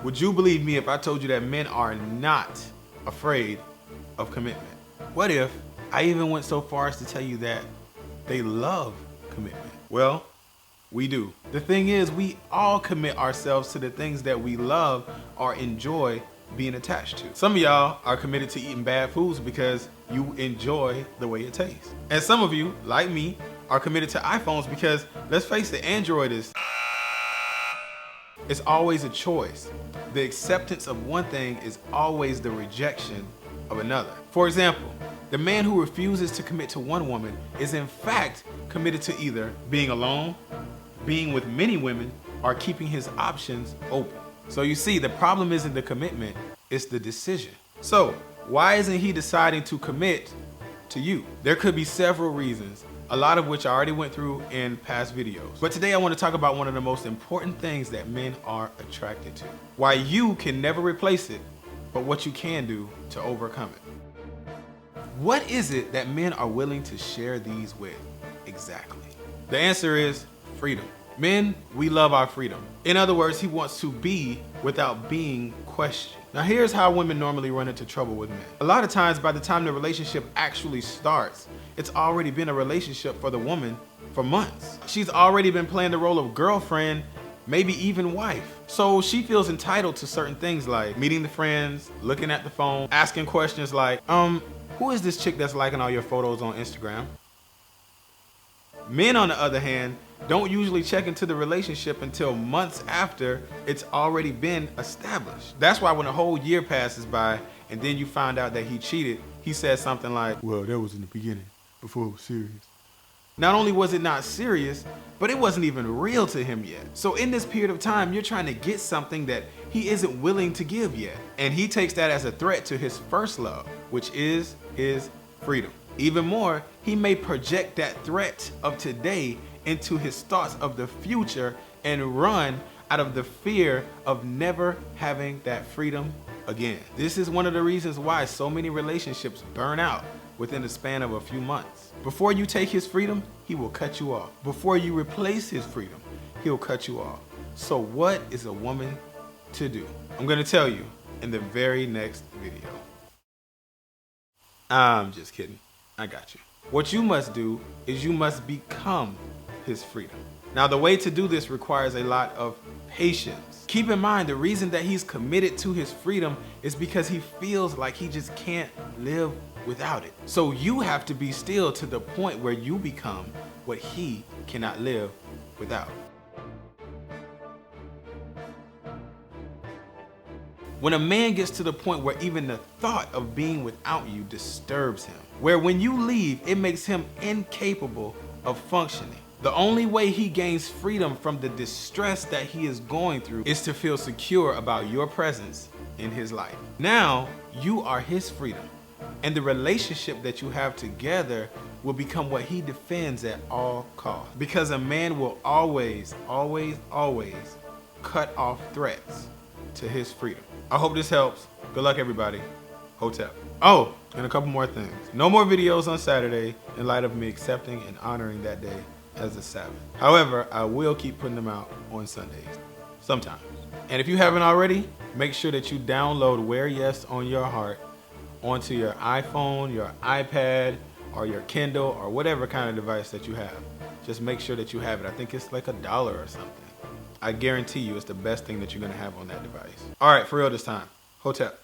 Would you believe me if I told you that men are not afraid of commitment? What if I even went so far as to tell you that they love commitment? Well, we do. The thing is, we all commit ourselves to the things that we love or enjoy being attached to. Some of y'all are committed to eating bad foods because you enjoy the way it tastes. And some of you, like me, are committed to iPhones because, let's face it, Android is... It's always a choice. The acceptance of one thing is always the rejection of another. For example, the man who refuses to commit to one woman is in fact committed to either being alone, being with many women, or keeping his options open. So you see, the problem isn't the commitment, it's the decision. So why isn't he deciding to commit to you? There could be several reasons, a lot of which I already went through in past videos. But today I want to talk about one of the most important things that men are attracted to. Why you can never replace it, but what you can do to overcome it. What is it that men are willing to share these with? Exactly. The answer is freedom. Men, we love our freedom. In other words, he wants to be without being questioned. Now here's how women normally run into trouble with men. A lot of times by the time the relationship actually starts, it's already been a relationship for the woman for months. She's already been playing the role of girlfriend, maybe even wife. So she feels entitled to certain things like meeting the friends, looking at the phone, asking questions like, who is this chick that's liking all your photos on Instagram? Men, on the other hand, don't usually check into the relationship until months after it's already been established. That's why when a whole year passes by and then you find out that he cheated, he says something like, well, that was in the beginning, before it was serious. Not only was it not serious, but it wasn't even real to him yet. So in this period of time, you're trying to get something that he isn't willing to give yet. And he takes that as a threat to his first love, which is his freedom. Even more, he may project that threat of today into his thoughts of the future and run out of the fear of never having that freedom again. This is one of the reasons why so many relationships burn out within the span of a few months. Before you take his freedom, he will cut you off. Before you replace his freedom, he'll cut you off. So what is a woman to do? I'm gonna tell you in the very next video. I'm just kidding. I got you. What you must do is you must become his freedom. Now, the way to do this requires a lot of patience. Keep in mind, the reason that he's committed to his freedom is because he feels like he just can't live without it. So you have to be still to the point where you become what he cannot live without. When a man gets to the point where even the thought of being without you disturbs him, where when you leave, it makes him incapable of functioning. The only way he gains freedom from the distress that he is going through is to feel secure about your presence in his life. Now, you are his freedom, and the relationship that you have together will become what he defends at all costs. Because a man will always, always, always cut off threats to his freedom. I hope this helps. Good luck, everybody. Hotep. Oh, and a couple more things. No more videos on Saturday in light of me accepting and honoring that day as a Sabbath. However, I will keep putting them out on Sundays, sometimes. And if you haven't already, make sure that you download Wear Yes on Your Heart onto your iPhone, your iPad, or your Kindle, or whatever kind of device that you have. Just make sure that you have it. I think it's like $1 or something. I guarantee you it's the best thing that you're gonna have on that device. All right, for real this time. Hotep.